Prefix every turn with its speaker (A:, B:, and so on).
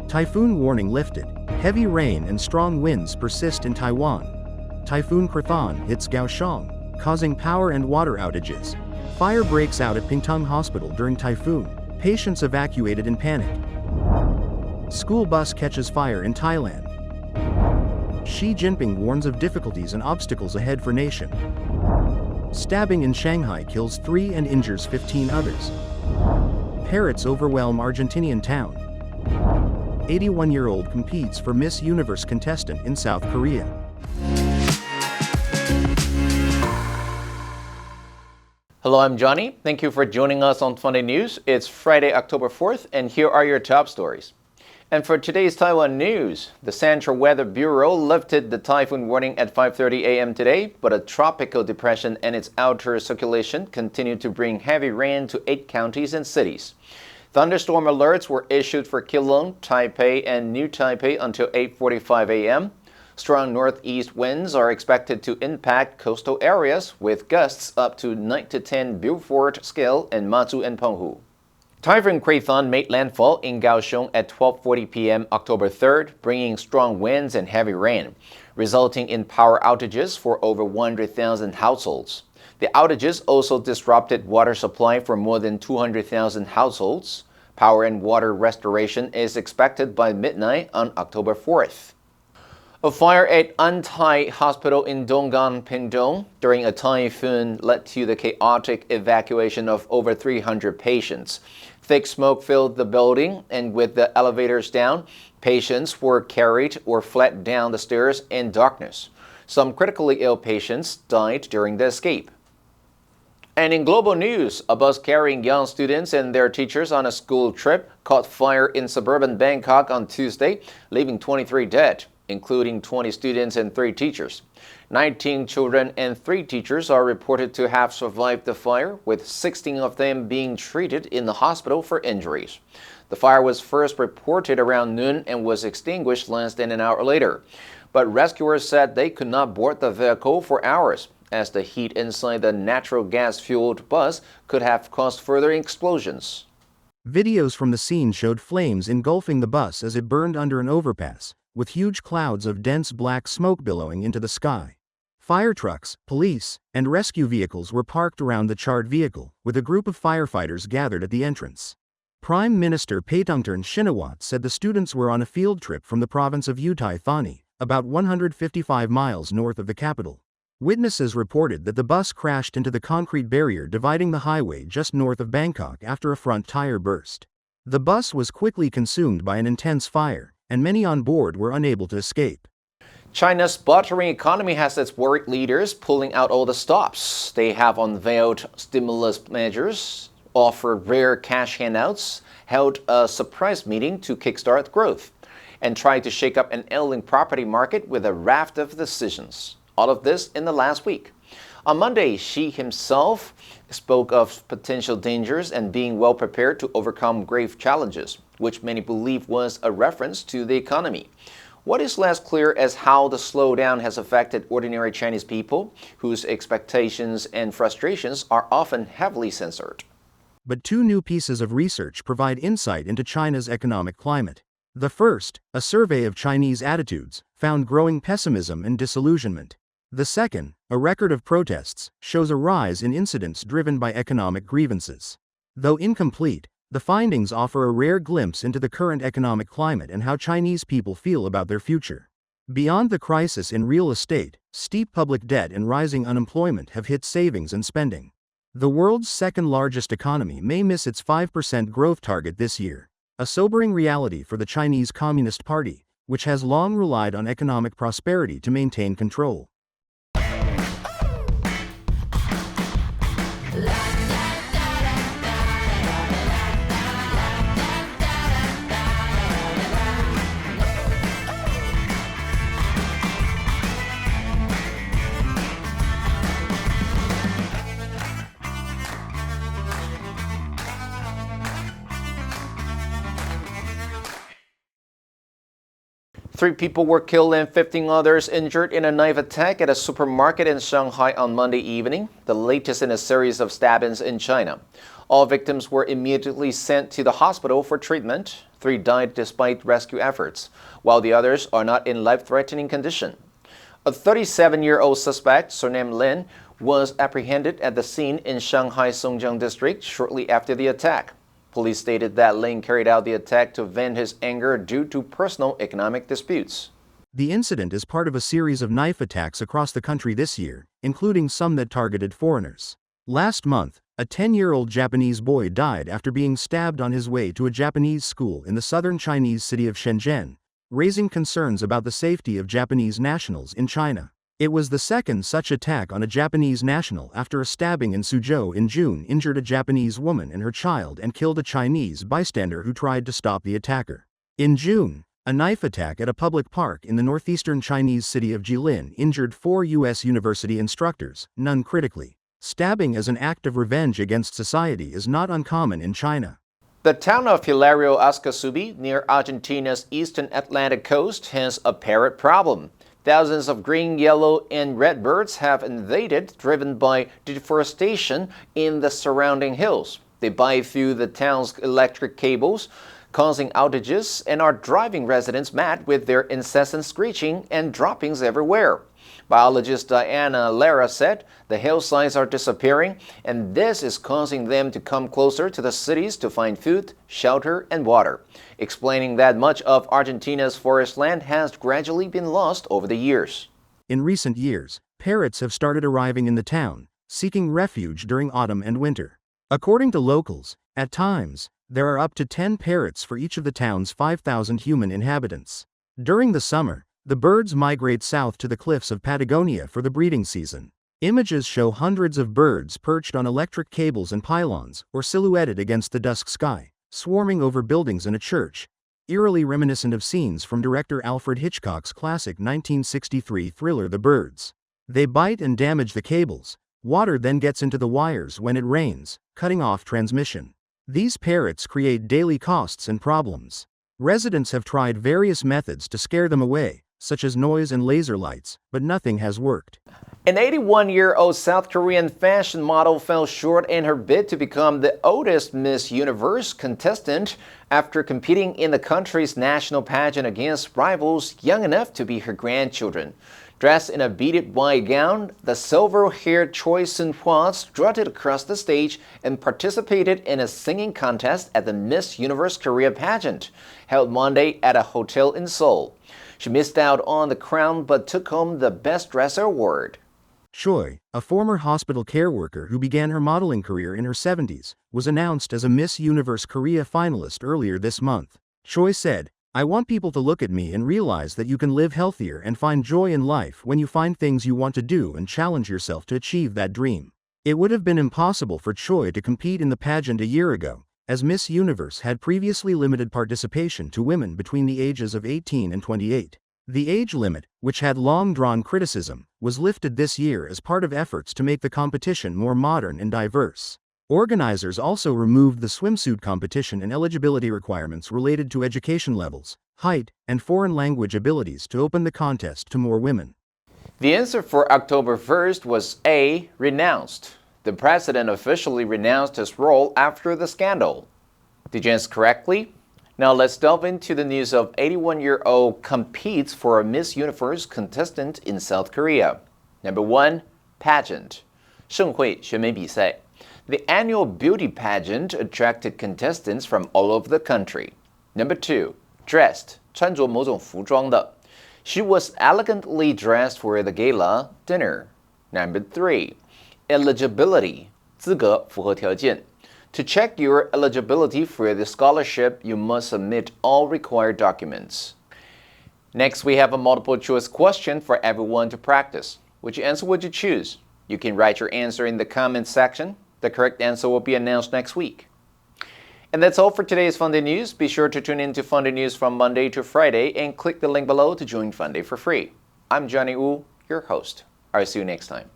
A: Typhoon warning lifted. Heavy rain and strong winds persist in Taiwan. Typhoon Krathon hits Kaohsiung, causing power and water outages. Fire breaks out at Pingtung Hospital during typhoon. Patients evacuated in panic. School bus catches fire in Thailand. Xi Jinping warns of difficulties and obstacles ahead for nation. Stabbing in Shanghai kills 3 and injures 15 others. Parrots overwhelm Argentinian town. 81-year-old competes for Miss Universe contestant in South Korea.
B: Hello, I'm Johnny. Thank you for joining us on Funday News. It's Friday, October 4th, and here are your top stories. And for today's Taiwan news, the Central Weather Bureau lifted the typhoon warning at 5:30 a.m. today, but a tropical depression and its outer circulation continue to bring heavy rain to 8 counties and cities. Thunderstorm alerts were issued for Keelung, Taipei, and New Taipei until 8:45 a.m. Strong northeast winds are expected to impact coastal areas with gusts up to 9 to 10 Beaufort scale in Matsu and Penghu. Typhoon Krathon made landfall in Kaohsiung at 12:40 p.m. October 3rd, bringing strong winds and heavy rain, resulting in power outages for over 100,000 households. The outages also disrupted water supply for more than 200,000 households. Power and water restoration is expected by midnight on October 4th. A fire at Unti hospital in Donggang, Pingtung during a typhoon led to the chaotic evacuation of over 300 patients. Thick smoke filled the building, and with the elevators down, patients were carried or fled down the stairs in darkness. Some critically ill patients died during the escape. And in global news, a bus carrying young students and their teachers on a school trip caught fire in suburban Bangkok on Tuesday, leaving 23 dead, including 20 students and 3 teachers. 19 children and 3 teachers are reported to have survived the fire, with 16 of them being treated in the hospital for injuries. The fire was first reported around noon and was extinguished less than an hour later. But rescuers said they could not board the vehicle for hours, as the heat inside the natural gas-fueled bus could have caused further explosions.
A: Videos from the scene showed flames engulfing the bus as it burned under an overpass, with huge clouds of dense black smoke billowing into the sky. Fire trucks, police, and rescue vehicles were parked around the charred vehicle, with a group of firefighters gathered at the entrance. Prime Minister Paetongtarn Shinawatra said the students were on a field trip from the province of Utai, about 155 miles north of the capital. Witnesses reported that the bus crashed into the concrete barrier dividing the highway just north of Bangkok after a front tire burst. The bus was quickly consumed by an intense fire, and many on board were unable to escape.
B: China's sputtering economy has its worried leaders pulling out all the stops. They have unveiled stimulus measures, offered rare cash handouts, held a surprise meeting to kickstart growth, and tried to shake up an ailing property market with a raft of decisions. All of this in the last week. On Monday, Xi himself spoke of potential dangers and being well prepared to overcome grave challenges, which many believe was a reference to the economy. What is less clear is how the slowdown has affected ordinary Chinese people, whose expectations and frustrations are often heavily censored.
A: But 2 new pieces of research provide insight into China's economic climate. The first, a survey of Chinese attitudes, found growing pessimism and disillusionment. The second, a record of protests, shows a rise in incidents driven by economic grievances. Though incomplete, the findings offer a rare glimpse into the current economic climate and how Chinese people feel about their future. Beyond the crisis in real estate, steep public debt and rising unemployment have hit savings and spending. The world's second-largest economy may miss its 5% growth target this year, a sobering reality for the Chinese Communist Party, which has long relied on economic prosperity to maintain control.
B: Three people were killed and 15 others injured in a knife attack at a supermarket in Shanghai on Monday evening, the latest in a series of stabbings in China. All victims were immediately sent to the hospital for treatment. 3 died despite rescue efforts, while the others are not in life-threatening condition. A 37-year-old suspect, surnamed Lin, was apprehended at the scene in Shanghai Songjiang district shortly after the attack. Police stated that Lin carried out the attack to vent his anger due to personal economic disputes.
A: The incident is part of a series of knife attacks across the country this year, including some that targeted foreigners. Last month, a 10-year-old Japanese boy died after being stabbed on his way to a Japanese school in the southern Chinese city of Shenzhen, raising concerns about the safety of Japanese nationals in China. It was the second such attack on a Japanese national after a stabbing in Suzhou in June injured a Japanese woman and her child and killed a Chinese bystander who tried to stop the attacker. In June, a knife attack at a public park in the northeastern Chinese city of Jilin injured 4 U.S. university instructors, none critically. Stabbing as an act of revenge against society is not uncommon in China.
B: The town of Hilario Ascasubi, near Argentina's eastern Atlantic coast, has a parrot problem. Thousands of green, yellow, and red birds have invaded, driven by deforestation in the surrounding hills. They bite through the town's electric cables, causing outages, and are driving residents mad with their incessant screeching and droppings everywhere. Biologist Diana Lara said the hillsides are disappearing, and this is causing them to come closer to the cities to find food, shelter, and water, explaining that much of Argentina's forest land has gradually been lost over the years.
A: In recent years, parrots have started arriving in the town, seeking refuge during autumn and winter. According to locals, at times, there are up to 10 parrots for each of the town's 5,000 human inhabitants. During the summer, the birds migrate south to the cliffs of Patagonia for the breeding season. Images show hundreds of birds perched on electric cables and pylons, or silhouetted against the dusk sky, swarming over buildings and a church, eerily reminiscent of scenes from director Alfred Hitchcock's classic 1963 thriller The Birds. They bite and damage the cables. Water then gets into the wires when it rains, cutting off transmission. These parrots create daily costs and problems. Residents have tried various methods to scare them away, such as noise and laser lights, but nothing has worked.
B: An 81-year-old South Korean fashion model fell short in her bid to become the oldest Miss Universe contestant after competing in the country's national pageant against rivals young enough to be her grandchildren. Dressed in a beaded white gown, the silver-haired Choi Sun-hwa strutted across the stage and participated in a singing contest at the Miss Universe Korea pageant, held Monday at a hotel in Seoul. She missed out on the crown but took home the Best Dresser award.
A: Choi, a former hospital care worker who began her modeling career in her 70s, was announced as a Miss Universe Korea finalist earlier this month. Choi said, "I want people to look at me and realize that you can live healthier and find joy in life when you find things you want to do and challenge yourself to achieve that dream." It would have been impossible for Choi to compete in the pageant a year ago, as Miss Universe had previously limited participation to women between the ages of 18 and 28. The age limit, which had long drawn criticism, was lifted this year as part of efforts to make the competition more modern and diverse. Organizers also removed the swimsuit competition and eligibility requirements related to education levels, height, and foreign language abilities to open the contest to more women.
B: The answer for October 1st was A. Renounced. The president officially renounced his role after the scandal. Did you answer correctly? Now let's delve into the news of 81-year-old competes for a Miss Universe contestant in South Korea. Number 1. Pageant. 盛会选美比赛. The annual beauty pageant attracted contestants from all over the country. Number 2. Dressed. 穿着某种服装的. She was elegantly dressed for the gala dinner. Number 3. Eligibility. 资格符合条件. To check your eligibility for the scholarship, you must submit all required documents. Next, we have a multiple choice question for everyone to practice. Which answer would you choose? You can write your answer in the comments section. The correct answer will be announced next week. And that's all for today's Funday News. Be sure to tune in to Funday News from Monday to Friday and click the link below to join Funday for free. I'm Johnny Wu, your host. I'll see you next time.